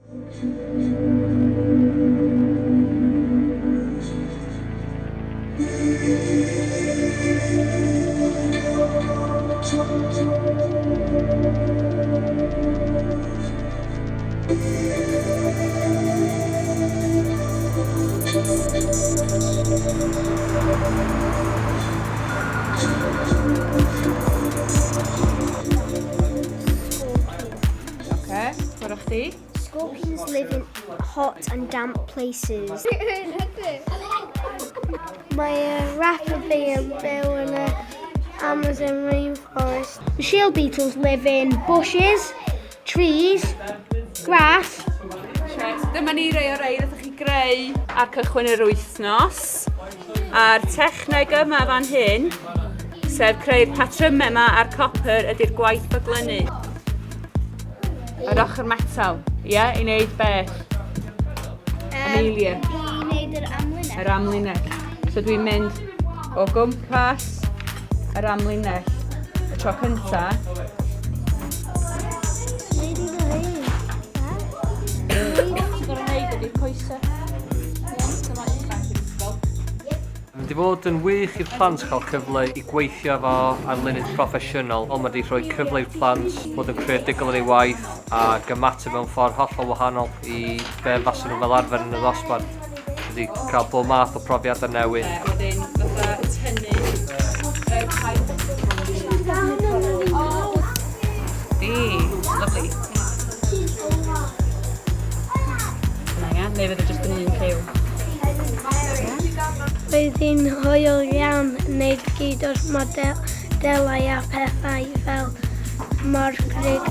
Okay, what of thee? Scorpions live in hot and damp places. My raptor being Bill in the Amazon rainforest. The shield beetles live in bushes, trees, grass. Dyma ni rei o rei ydych chi greu ar cychwyn yr wythnos. A'r techneg yma fan hyn, sef creu'r patrymau yma a'r copr ydy'r gwaith byglynu. Yr ochr metal, ie, i wneud beth? Amelia. I wneud yr amlinell. Yr amlinell. So dwi'n mynd o gwmpas yr amlinell y tro cynta. Di fod yn wych i'r plant cael cyfle i gweithio efo arlunydd proffesiynol, ond mae wedi rhoi cyfle i'r plant fod yn creadigol yn ei waith a gymateb mewn ffordd hollol wahanol i be fasen nhw fel arfer yn y ddosbarth. Wedi cael bob math o profiadau newydd. Wedyn fatha tynnu y paip. Lovely. Neu fydd e jyst yn un cyw. Roedd hi'n hwyl iawn yn gwneud gyd o'r modelau a pethau fel morgrug.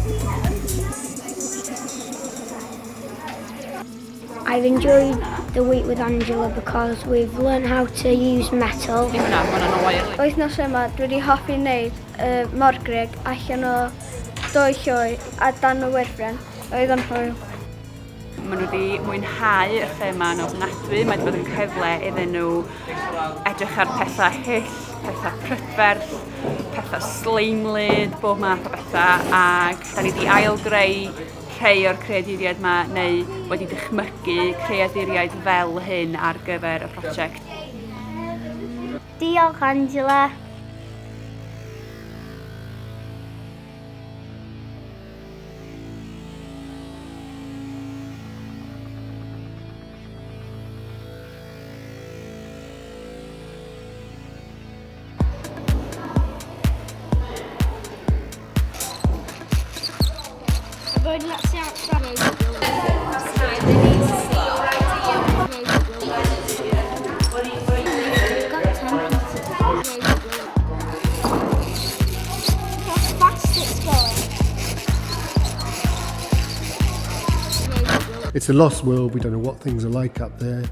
I've enjoyed the week with Angela because we've learned how to use metal. Wythnos yma dwi wedi hoffi wneud morgrug allan o 2 llwy a dan y wyrffen. Oedd yn hwyl. Maen nhw wedi mwynhau y lle yma yn ofnadwy. Mae wedi bod yn cyfle iddyn nhw edrych ar pethau hyll, pethau prydferth, pethau sleimlyd, bob math o bethau. Ac da ni wedi ail-greu rhai o'r creaduriaid yma neu wedi dychmygu creaduriaid fel hyn ar gyfer y prosiect. Diolch Angela. It's a lost world, we don't know what things are like up there.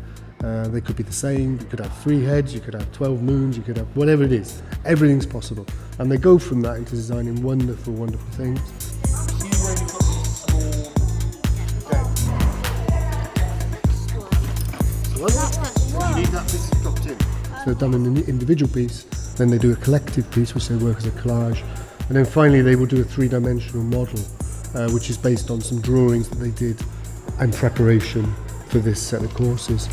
They could be the same, you could have 3 heads, you could have 12 moons, you could have whatever it is. Everything's possible. And they go from that into designing wonderful, wonderful things. You need that piece dropped in. So they've done an individual piece, then they do a collective piece which they work as a collage, and then finally they will do a 3-dimensional model which is based on some drawings that they did in preparation for this set of courses.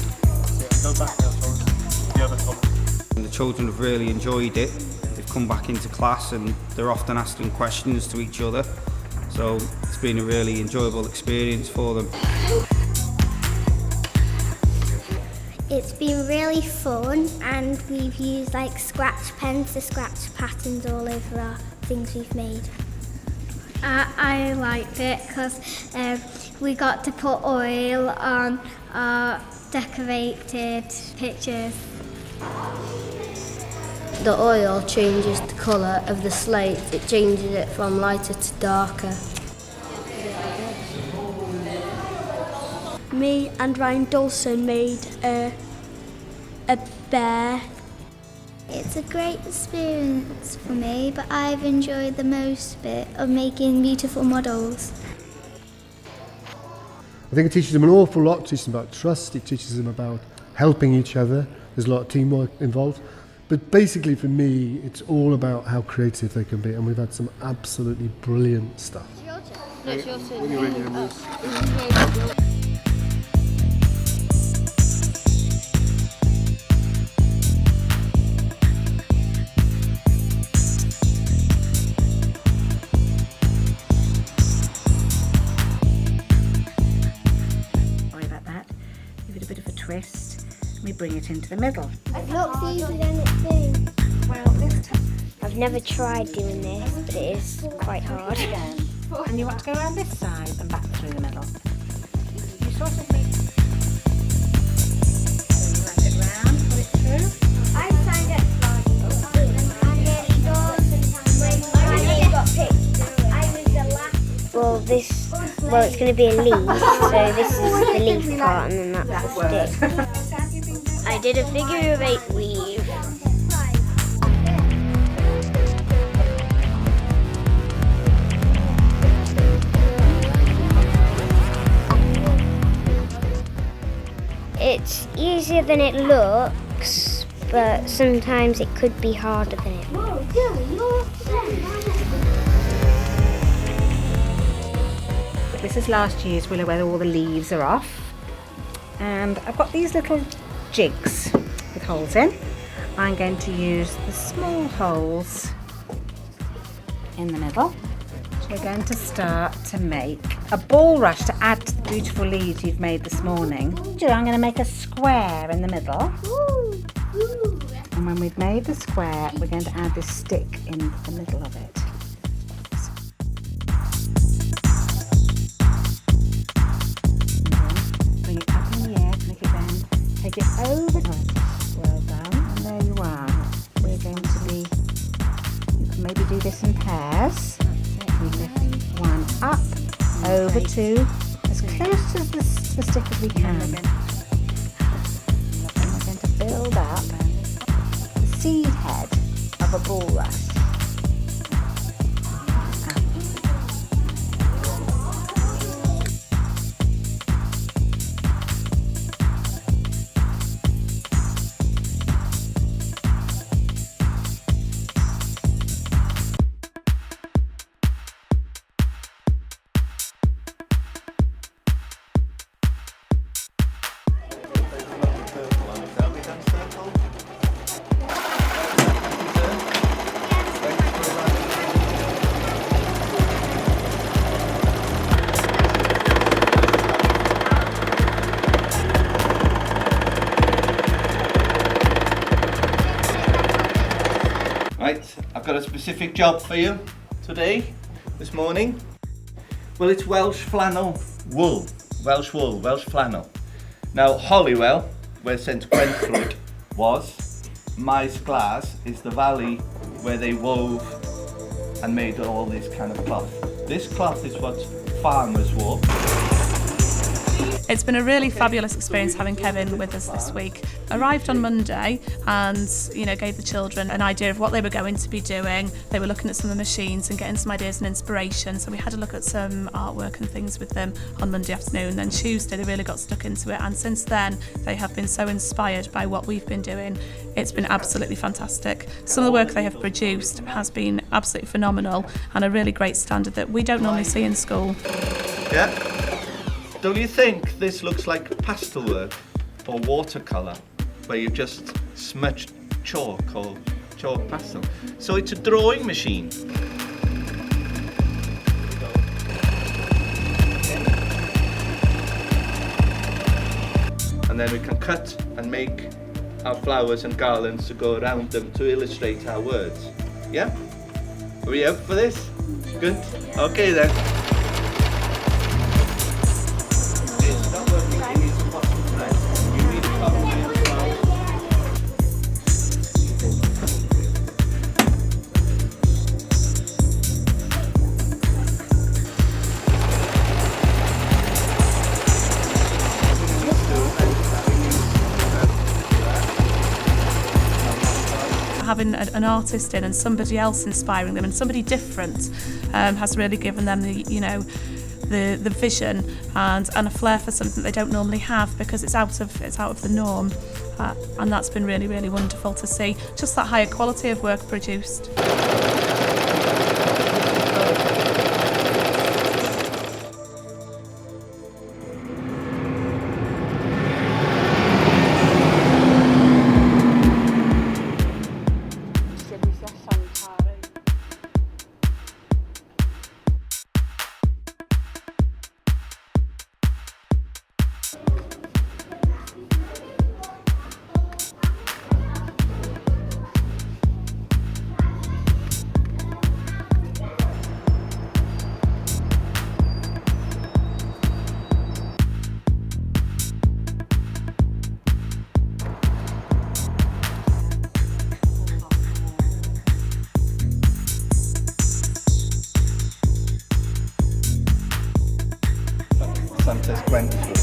The children have really enjoyed it. They've come back into class and they're often asking questions to each other, so it's been a really enjoyable experience for them. It's been really fun and we've used like scratch pens to scratch patterns all over our things we've made. I liked it because we got to put oil on our decorated pictures. The oil changes the colour of the slate. It changes it from lighter to darker. Me and Ryan Dawson made a bear. It's a great experience for me, but I've enjoyed the most bit of making beautiful models. I think it teaches them an awful lot. It teaches them about trust, it teaches them about helping each other. There's a lot of teamwork involved. But basically for me, it's all about how creative they can be, and we've had some absolutely brilliant stuff. No, it's your turn. When you're ready, Emily. Sorry about that. Give it a bit of a twist. And we bring it into the middle. It looks easier than it seems. Well, this time. I've never tried doing this, but it is quite hard. And you want to go around this side and back through the middle. You sort of need. So you wrap it round, put it through. I signed up Well, it's going to be a leaf, so this is the leaf part and then that's the stick. I did a figure of 8 weave. It's easier than it looks, but sometimes it could be harder than it looks. This is last year's Willow where all the leaves are off. And I've got these little jigs with holes in. I'm going to use the small holes in the middle. We're going to start to make a bulrush to add to the beautiful leaves you've made this morning. I'm going to make a square in the middle. And when we've made the square, we're going to add this stick in the middle of it. Bring it up in the air, make it then, take it over. Well done. And there you are. We're going to be, you can maybe do this in pairs. We lift one up, over to as close to the stick as we can. And we're going to build up the seed head of a bulrush. Right, I've got a specific job for you today, this morning. Well, it's Welsh flannel wool, Welsh flannel. Now, Holywell, where St Gwenfrwd was, Maes Glas is the valley where they wove and made all this kind of cloth. This cloth is what farmers wore. It's been a really fabulous experience having Cefyn with us this week. Arrived on Monday and, gave the children an idea of what they were going to be doing. They were looking at some of the machines and getting some ideas and inspiration. So we had a look at some artwork and things with them on Monday afternoon. Then Tuesday they really got stuck into it. And since then they have been so inspired by what we've been doing. It's been absolutely fantastic. Some of the work they have produced has been absolutely phenomenal and a really great standard that we don't normally see in school. Yeah? Don't you think this looks like pastel work or watercolour, where you've just smudged chalk or chalk pastel? So it's a drawing machine. And then we can cut and make our flowers and garlands to go around them to illustrate our words. Yeah? Are we up for this? Good? Okay then. Having an artist in and somebody else inspiring them and somebody different has really given them the the vision and a flair for something they don't normally have, because it's out of the norm, and that's been really, really wonderful to see. Just that higher quality of work produced. Santa's Gwentford.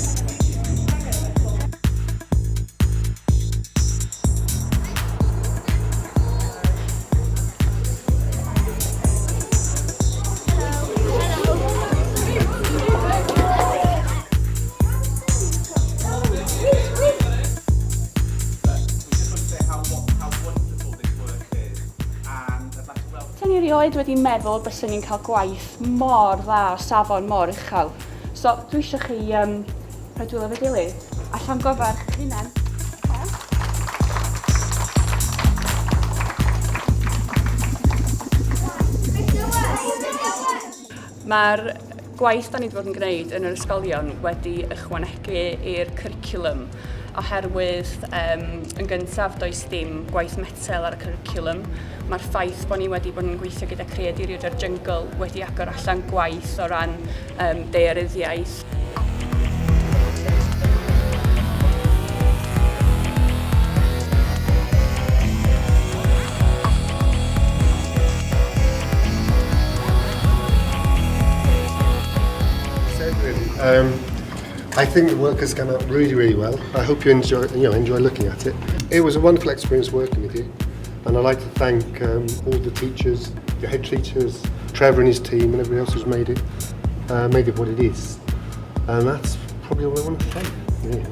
Tan i rioed wedi meddwl byswn ni'n cael gwaith mor dda, safon mor uchel. So, dwi eisiau chi rhoi dwylo fe gilydd, allan gofarch eich hunain. Mae'r gwaith da ni wedi bod yn gwneud yn yr ysgolion wedi ychwanegu i'r cwricwlwm, oherwydd yn gyntaf does dim gwaith metel ar y cwricwlwm. Mae'r ffaith bod ni wedi bod yn gweithio gyda creaduriaid o'r jungle wedi agor allan gwaith o ran daearyddiaeth. I think the work has come out really, really well. I hope you enjoy looking at it. It was a wonderful experience working with you, and I'd like to thank all the teachers, your head teachers, Trevor and his team, and everybody else who's made it what it is. And that's probably all I want to say. Yeah.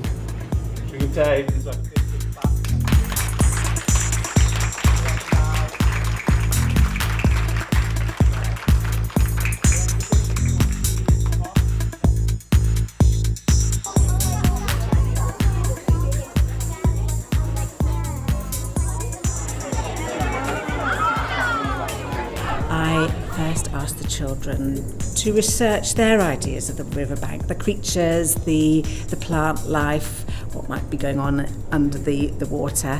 I first asked the children to research their ideas of the riverbank, the creatures, the plant life, what might be going on under the water,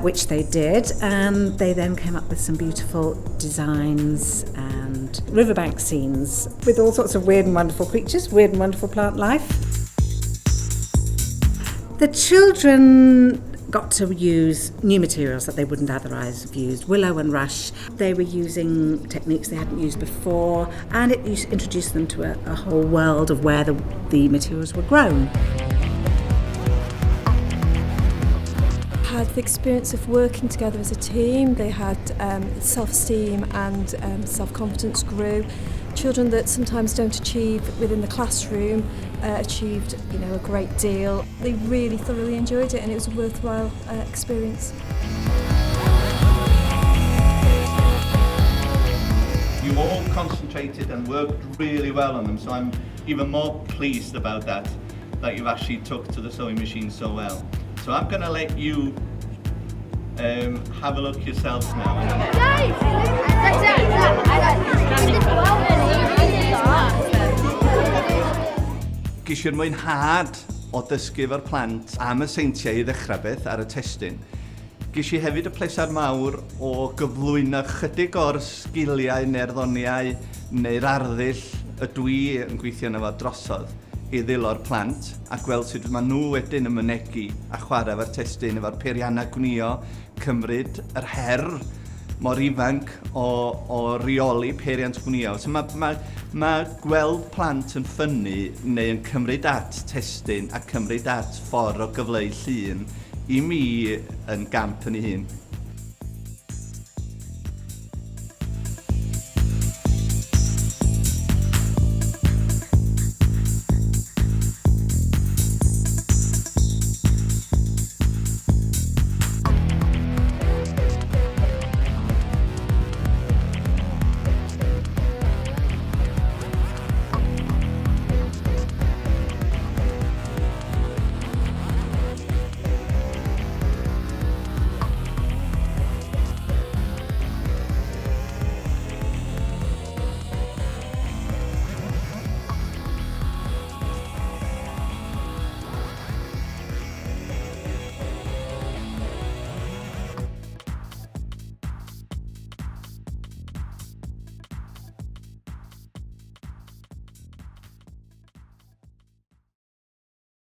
which they did, and they then came up with some beautiful designs and riverbank scenes with all sorts of weird and wonderful creatures, weird and wonderful plant life. The children got to use new materials that they wouldn't otherwise have used. Willow and Rush, they were using techniques they hadn't used before, and it introduced them to a whole world of where the materials were grown. Had the experience of working together as a team. They had self-esteem and self-confidence grew. Children that sometimes don't achieve within the classroom achieved, a great deal. They really thoroughly enjoyed it, and it was a worthwhile experience. You all concentrated and worked really well on them, so I'm even more pleased about that you actually took to the sewing machine so well. So I'm going to let you have a look yourselves now. Gisiwr mwynhad o dysgu efo'r plant am y seintiau I ddechrau beth ar y testyn. Ges I hefyd y plesar mawr o gyflwyno chydig o'r sgiliau neu'r ddoniau neu'r arddull ydw I yn gweithio yno fo drosodd I ddilor plant a gweld sut maen nhw wedyn yn mynegu a chwarae efo'r testyn efo'r peiriannau gwnïo, cymryd yr her mor ifanc o reoli peiriant gwnïo. So mae gweld plant yn ffynnu neu yn cymryd at testyn a cymryd at ffordd o gyfleu llun I mi yn gamp yn ei hun.